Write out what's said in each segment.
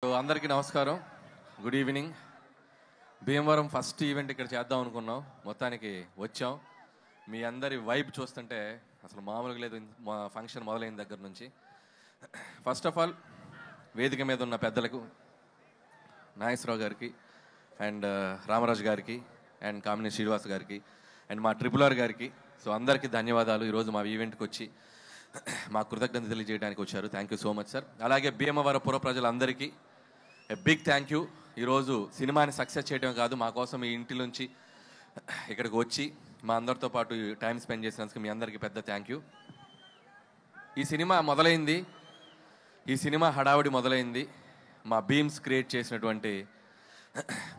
అందరికీ నమస్కారం, good evening. Bhimavaram first event ఇక్కడ చేద్దాం అనుకున్నాం, మొత్తానికి వచ్చాం. మీ అందరి వైబ్ చూస్తుంటే అసలు మామూలుగా లేదు మా ఫంక్షన్ మొదలైన దగ్గర నుంచి. ఫస్ట్ ఆఫ్ ఆల్ వేదిక మీద ఉన్న పెద్దలకు, నాగేశ్వరరావు గారికి అండ్ రామరాజు గారికి అండ్ కామినేని శ్రీనివాస్ గారికి అండ్ మా RRR గారికి, సో అందరికీ ధన్యవాదాలు. ఈరోజు మా ఈవెంట్కి వచ్చి మా కృతజ్ఞత తెలియజేయడానికి వచ్చారు. Thank you so much sir. అలాగే భీమవరం పుర ప్రజలందరికీ బిగ్ థ్యాంక్ యూ. ఈరోజు సినిమాని సక్సెస్ చేయడం కాదు, మా కోసం ఈ ఇంటి నుంచి ఇక్కడికి వచ్చి మా అందరితో పాటు టైం స్పెండ్ చేసినందుకు మీ అందరికీ పెద్ద థ్యాంక్ యూ. ఈ సినిమా మొదలైంది, ఈ సినిమా హడావుడి మొదలైంది మా బీమ్స్ క్రియేట్ చేసినటువంటి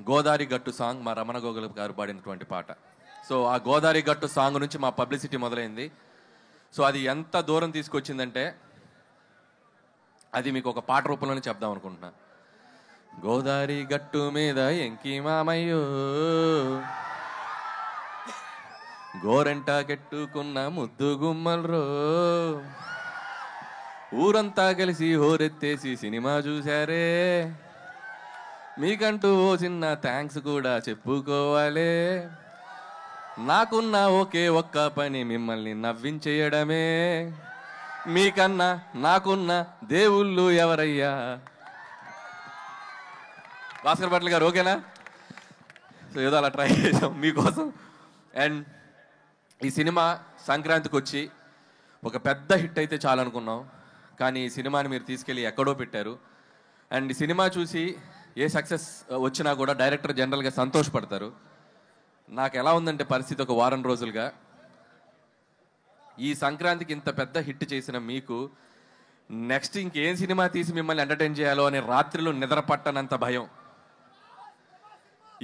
గోదావరి గట్టు సాంగ్, మా రమణ గోగుల గారు పాడినటువంటి పాట. సో ఆ గోదావరి గట్టు సాంగ్ నుంచి మా పబ్లిసిటీ మొదలైంది. సో అది ఎంత దూరం తీసుకొచ్చిందంటే అది మీకు ఒక పాట రూపంలోనే చెప్దాం అనుకుంటున్నా. గోదావరి గట్టు మీద ఎంకి మామయ్యో, గోరంట కెట్టుకున్న ముద్దు గుమ్మల్రో, ఊరంతా కలిసి హోరెత్తేసి సినిమా చూశారే, మీకంటూ ఓ చిన్న థ్యాంక్స్ కూడా చెప్పుకోవాలే, నాకున్న ఒకే ఒక్క పని మిమ్మల్ని నవ్వించేయడమే, మీకన్నా నాకున్న దేవుళ్ళు ఎవరయ్యా. భాస్కర్ భట్ల గారు ఓకేనా? సో ఏదో అలా ట్రై చేసాం మీకోసం. అండ్ ఈ సినిమా సంక్రాంతికి వచ్చి ఒక పెద్ద హిట్ అయితే చాలనుకున్నాం, కానీ ఈ సినిమాని మీరు తీసుకెళ్ళి ఎక్కడో పెట్టారు. అండ్ ఈ సినిమా చూసి ఏ సక్సెస్ వచ్చినా కూడా డైరెక్టర్ జనరల్గా సంతోషపడతారు. నాకు ఎలా ఉందంటే పరిస్థితి, ఒక వారం రోజులుగా ఈ సంక్రాంతికి ఇంత పెద్ద హిట్ చేసిన మీకు నెక్స్ట్ ఇంకేం సినిమా తీసి మిమ్మల్ని ఎంటర్టైన్ చేయాలో అనే రాత్రిలో నిద్ర పట్టనంత భయం.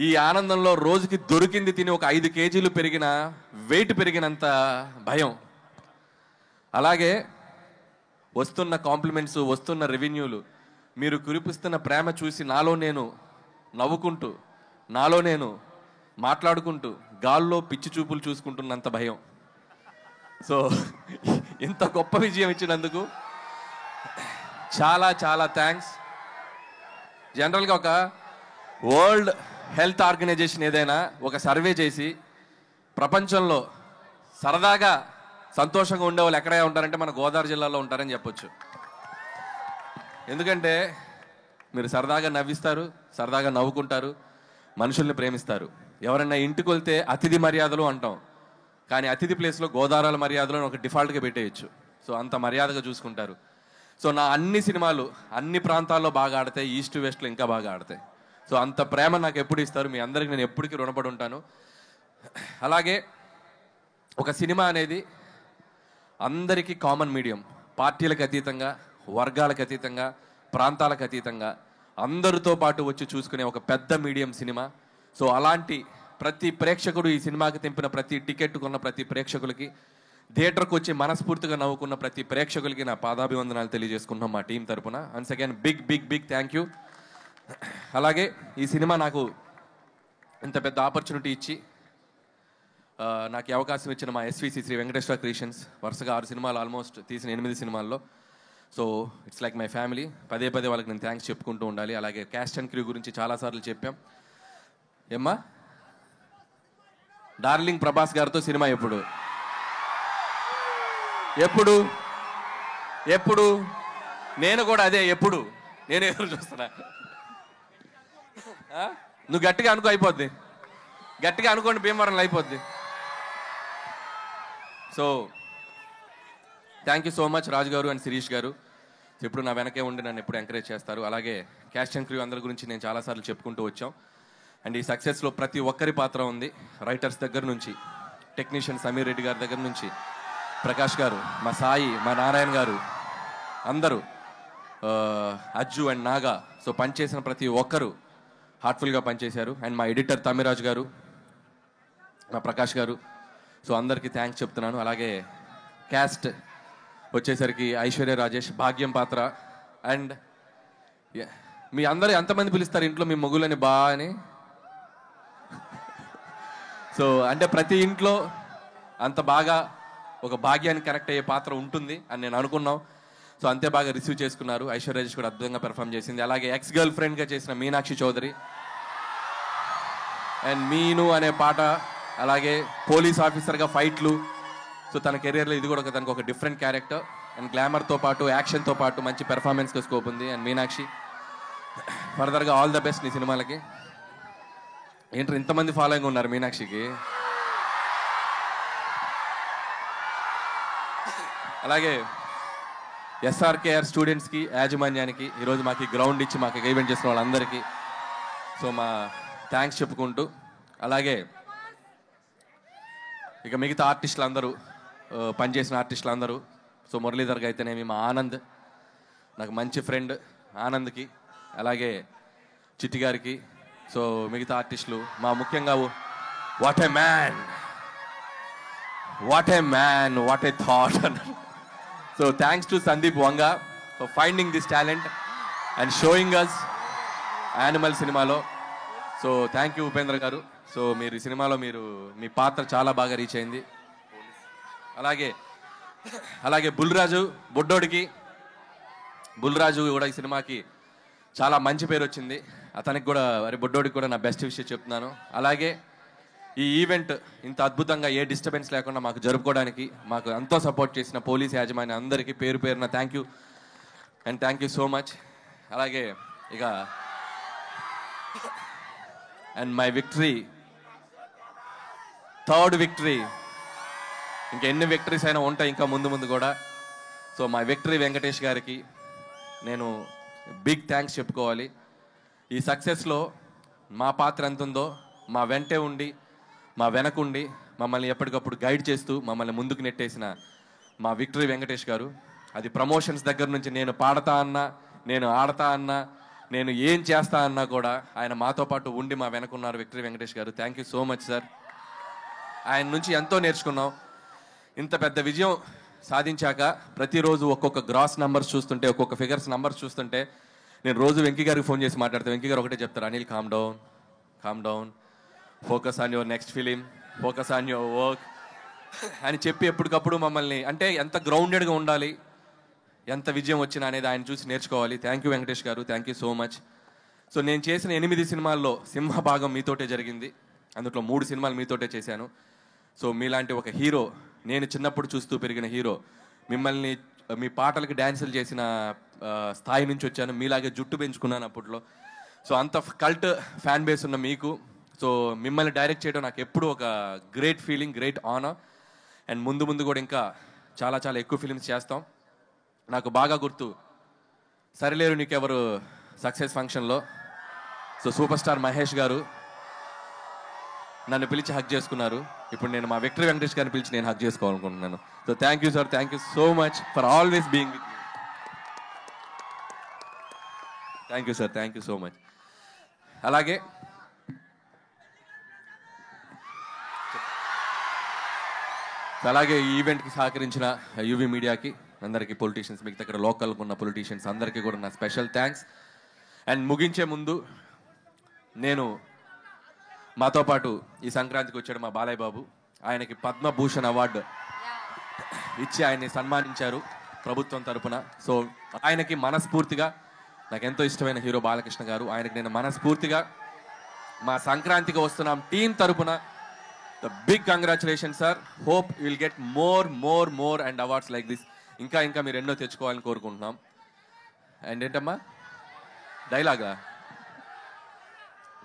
ఈ ఆనందంలో రోజుకి దొరికింది తిని ఒక 5 కేజీలు పెరిగిన వెయిట్ పెరిగినంత భయం. అలాగే వస్తున్న కాంప్లిమెంట్స్, వస్తున్న రెవెన్యూలు, మీరు కురిపిస్తున్న ప్రేమ చూసి నాలో నేను నవ్వుకుంటూ, నాలో నేను మాట్లాడుకుంటూ గాల్లో పిచ్చి చూపులు చూసుకుంటున్నంత భయం. సో ఇంత గొప్ప విజయం ఇచ్చినందుకు చాలా చాలా థ్యాంక్స్. జనరల్గా ఒక వరల్డ్ హెల్త్ ఆర్గనైజేషన్ ఏదైనా ఒక సర్వే చేసి ప్రపంచంలో సరదాగా సంతోషంగా ఉండేవాళ్ళు ఎక్కడే ఉంటారంటే మన గోదావరి జిల్లాలో ఉంటారని చెప్పొచ్చు. ఎందుకంటే మీరు సరదాగా నవ్విస్తారు, సరదాగా నవ్వుకుంటారు, మనుషుల్ని ప్రేమిస్తారు. ఎవరైనా ఇంటికి వెళ్తే అతిథి మర్యాదలు అంటాం, కానీ అతిథి ప్లేస్లో గోదావరి మర్యాదలు ఒక డిఫాల్ట్గా పెట్టేయచ్చు. సో అంత మర్యాదగా చూసుకుంటారు. సో నా అన్ని సినిమాలు అన్ని ప్రాంతాల్లో బాగా ఆడతాయి, ఈస్ట్ వెస్ట్లో ఇంకా బాగా ఆడతాయి. సో అంత ప్రేమ నాకు ఎప్పుడు ఇస్తారు, మీ అందరికి నేను ఎప్పటికీ రుణపడి ఉంటాను. అలాగే ఒక సినిమా అనేది అందరికీ కామన్ మీడియం, పార్టీలకు అతీతంగా, వర్గాలకు అతీతంగా, ప్రాంతాలకు అతీతంగా అందరితో పాటు వచ్చి చూసుకునే ఒక పెద్ద మీడియం సినిమా. సో అలాంటి ప్రతి ప్రేక్షకుడు, ఈ సినిమాకి తెంపిన ప్రతి టికెట్ కొన్న ప్రతి ప్రేక్షకులకి, థియేటర్కి వచ్చి మనస్ఫూర్తిగా నవ్వుకున్న ప్రతి ప్రేక్షకులకి నా పాదాభివందనాలు తెలియజేసుకుంటున్నాం మా టీం తరపున. Once again big big big thank you. అలాగే ఈ సినిమా నాకు ఇంత పెద్ద ఆపర్చునిటీ ఇచ్చి నాకు ఈ అవకాశం ఇచ్చిన మా SVC శ్రీ వెంకటేశ్వర క్రియేషన్స్, వరుసగా 6 సినిమాలు ఆల్మోస్ట్ తీసిన 8 సినిమాల్లో. So it's like my family. పదే పదే వాళ్ళకి నేను థ్యాంక్స్ చెప్పుకుంటూ ఉండాలి. అలాగే క్యాస్ట్ అండ్ క్రూ గురించి చాలాసార్లు చెప్పాం. ఏమ్మా డార్లింగ్ ప్రభాస్ గారితో సినిమా ఎప్పుడు ఎప్పుడు ఎప్పుడు నేను కూడా అదే ఎప్పుడు నేను ఎదురు చూస్తున్నా. నువ్వు గట్టిగా అనుకో, అయిపోద్ది. గట్టిగా అనుకోండి, భీమవరంలో అయిపోద్ది. So thank you so much Raju garu and Sirish గారు. ఎప్పుడు నా వెనకే ఉండి నన్ను ఎప్పుడు ఎంకరేజ్ చేస్తారు. అలాగే క్యాస్ట్ అండ్ క్రూ అందరి గురించి నేను చాలాసార్లు చెప్పుకుంటూ వచ్చాం. అండ్ ఈ సక్సెస్లో ప్రతి ఒక్కరి పాత్ర ఉంది. రైటర్స్ దగ్గర నుంచి, టెక్నీషియన్ సమీర్ రెడ్డి గారి దగ్గర నుంచి, ప్రకాష్ గారు, మా సాయి, మా నారాయణ గారు, అందరూ, అజ్జు అండ్ నాగా. సో పనిచేసిన ప్రతి ఒక్కరు హార్ట్ఫుల్గా పనిచేశారు. అండ్ మా ఎడిటర్ తమిరాజు గారు, మా ప్రకాష్ గారు. సో అందరికీ థ్యాంక్స్ చెప్తున్నాను. అలాగే క్యాస్ట్ వచ్చేసరికి ఐశ్వర్య రాజేష్, భాగ్యం పాత్ర. అండ్ మీ అందరూ ఎంతమంది పిలుస్తారు ఇంట్లో మీ మొగులని బా అని? సో అంటే ప్రతి ఇంట్లో అంత బాగా ఒక భాగ్యాన్ని కనెక్ట్ అయ్యే పాత్ర ఉంటుంది అని నేను అనుకున్నాం. సో అంతే బాగా రిసీవ్ చేసుకున్నారు. ఐశ్వర్య రాజేష్ కూడా అద్భుతంగా పెర్ఫామ్ చేసింది. అలాగే ఎక్స్ గర్ల్ ఫ్రెండ్గా చేసిన మీనాక్షి చౌదరి అండ్ మీను అనే పాట, అలాగే పోలీస్ ఆఫీసర్గా ఫైట్లు. సో తన కెరియర్లో ఇది కూడా తనకు ఒక డిఫరెంట్ క్యారెక్టర్ అండ్ గ్లామర్తో పాటు యాక్షన్తో పాటు మంచి పెర్ఫార్మెన్స్కి స్కోప్ ఉంది. అండ్ మీనాక్షి ఫర్దర్గా ఆల్ ద బెస్ట్ నీ సినిమాలకి. ఏంటో ఇంతమంది ఫాలోయింగ్ ఉన్నారు మీనాక్షికి. అలాగే ఎస్ఆర్కేఆర్ స్టూడెంట్స్కి, యాజమాన్యానికి, ఈరోజు మాకు గ్రౌండ్ ఇచ్చి మాకు ఈవెంట్ చేసిన వాళ్ళందరికీ సో మా థ్యాంక్స్ చెప్పుకుంటూ, అలాగే ఇక మిగతా ఆర్టిస్టులు అందరూ, పనిచేసిన ఆర్టిస్టులు అందరూ, సో మురళీధర్కి అయితేనేమి, మా ఆనంద్ నాకు మంచి ఫ్రెండ్ ఆనంద్కి, అలాగే చిట్టి గారికి, సో మిగతా ఆర్టిస్టులు, మా ముఖ్యంగా what a man, what a man, what a thought. So thanks to Sandeep Vanga for finding this talent and showing us Animal సినిమాలో. సో థ్యాంక్ యూ ఉపేంద్ర గారు. సో మీరు ఈ సినిమాలో మీ పాత్ర చాలా బాగా రీచ్ అయింది. అలాగే బుల్రాజు బొడ్డోడికి, బుల్రాజు కూడా ఈ సినిమాకి చాలా మంచి పేరు వచ్చింది. అతనికి కూడా బొడ్డోడికి కూడా నా బెస్ట్ విషయం చెప్తున్నాను. అలాగే ఈ ఈవెంట్ ఇంత అద్భుతంగా ఏ డిస్టర్బెన్స్ లేకుండా మాకు జరుపుకోవడానికి మాకు ఎంతో సపోర్ట్ చేసిన పోలీస్ యాజమాన్యం అందరికీ పేరు పేరున thank you and thank you so much. అలాగే ఇక and my victory, third victory, ఇంకా ఎన్ని విక్టరీస్ అయినా ఉంటాయి ఇంకా ముందు ముందు కూడా. సో మై విక్టరీ వెంకటేష్ గారికి నేను బిగ్ థ్యాంక్స్ చెప్పుకోవాలి. ఈ సక్సెస్లో మా పాత్ర ఎంత ఉందో మా వెంటే ఉండి, మా వెనకుండి మమ్మల్ని ఎప్పటికప్పుడు గైడ్ చేస్తూ మమ్మల్ని ముందుకు నెట్టేసిన మా విక్టరీ వెంకటేష్ గారు. అది ప్రమోషన్స్ దగ్గర నుంచి నేను పాడతా అన్నా, నేను ఆడతా అన్నా, నేను ఏం చేస్తా అన్నా కూడా ఆయన మాతో పాటు ఉండి మా వెనకున్నారు విక్టరీ వెంకటేష్ గారు. Thank you so much sir. ఆయన నుంచి ఎంతో నేర్చుకున్నాం. ఇంత పెద్ద విజయం సాధించాక ప్రతిరోజు ఒక్కొక్క గ్రాస్ నెంబర్స్ చూస్తుంటే, ఒక్కొక్క ఫిగర్స్ నెంబర్స్ చూస్తుంటే నేను రోజు వెంకీ గారికి ఫోన్ చేసి మాట్లాడతాను. వెంకీ గారు ఒకటే చెప్తారు, Anil calm down, calm down, focus on your next film, focus on your work అని చెప్పి ఎప్పటికప్పుడు మమ్మల్ని, అంటే ఎంత గ్రౌండెడ్గా ఉండాలి, ఎంత విజయం వచ్చినా అనేది ఆయన చూసి నేర్చుకోవాలి. థ్యాంక్ యూ వెంకటేష్ గారు, thank you so much. So నేను చేసిన 8 సినిమాల్లో సింహభాగం మీతోటే జరిగింది. అందులో 3 సినిమాలు మీతోటే చేశాను. సో మీలాంటి ఒక హీరో, నేను చిన్నప్పుడు చూస్తూ పెరిగిన హీరో, మిమ్మల్ని మీ పాటలకి డ్యాన్సులు చేసిన స్థాయి నుంచి వచ్చాను. మీలాగే జుట్టు పెంచుకున్నాను అప్పట్లో. సో అంత కల్ట్ ఫ్యాన్ బేస్ ఉన్న మీకు, సో మిమ్మల్ని డైరెక్ట్ చేయడం నాకు ఎప్పుడూ ఒక great feeling, great honour. And ముందు ముందు కూడా ఇంకా చాలా చాలా ఎక్కువ ఫిలిమ్స్ చేస్తాం. నాకు బాగా గుర్తు, సరిలేరు నీకెవరు సక్సెస్ ఫంక్షన్లో సో సూపర్ స్టార్ మహేష్ గారు నన్ను పిలిచి హక్ చేసుకున్నారు. ఇప్పుడు నేను మా విక్టరీ వెంకటేష్ గారిని పిలిచి నేను హక్ చేసుకోవాలనుకుంటున్నాను. So thank you sir, thank you so much for always being with me. Thank you sir, thank you so much. అలాగే ఈ ఈవెంట్కి సహకరించిన యూవీ మీడియాకి అందరికీ, పొలిటీషియన్స్, మిగతా ఇక్కడ లోకల్గా ఉన్న పొలిటీషియన్స్ అందరికీ కూడా నా స్పెషల్ థ్యాంక్స్. అండ్ ముగించే ముందు నేను, మాతో పాటు ఈ సంక్రాంతికి వచ్చాడు మా బాలయ్య బాబు, ఆయనకి పద్మభూషణ్ అవార్డు ఇచ్చి ఆయన్ని సన్మానించారు ప్రభుత్వం తరపున. సో ఆయనకి మనస్ఫూర్తిగా, నాకు ఎంతో ఇష్టమైన హీరో బాలకృష్ణ గారు, ఆయనకి నేను మనస్ఫూర్తిగా మా సంక్రాంతికి వస్తున్నాం టీం తరపున the big congratulation sir. Hope you will get more and awards like this. ఇంకా మీరు ఎన్నో తెచ్చుకోవాలని కోరుకుంటున్నాం. అండ్ ఏంటమ్మా డైలాగా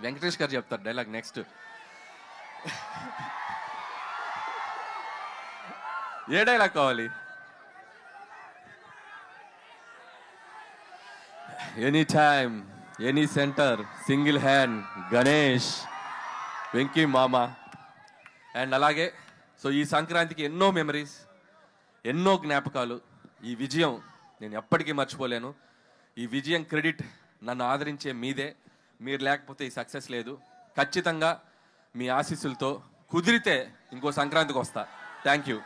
వెంకటేష్ గారు చెప్తారు డైలాగ్ నెక్స్ట్. ఏ డైలాగ్ కావాలి? Any time, any centre, single hand, Ganesh, Venky మామ. అండ్ అలాగే సో ఈ సంక్రాంతికి ఎన్నో మెమరీస్, ఎన్నో జ్ఞాపకాలు. ఈ విజయం నేను ఎప్పటికీ మర్చిపోలేను. ఈ విజయం క్రెడిట్ నన్ను ఆదరించే మీదే. మీరు లేకపోతే ఈ సక్సెస్ లేదు. ఖచ్చితంగా మీ ఆశీస్సులతో కుదిరితే ఇంకో సంక్రాంతికి వస్తా. Thank you.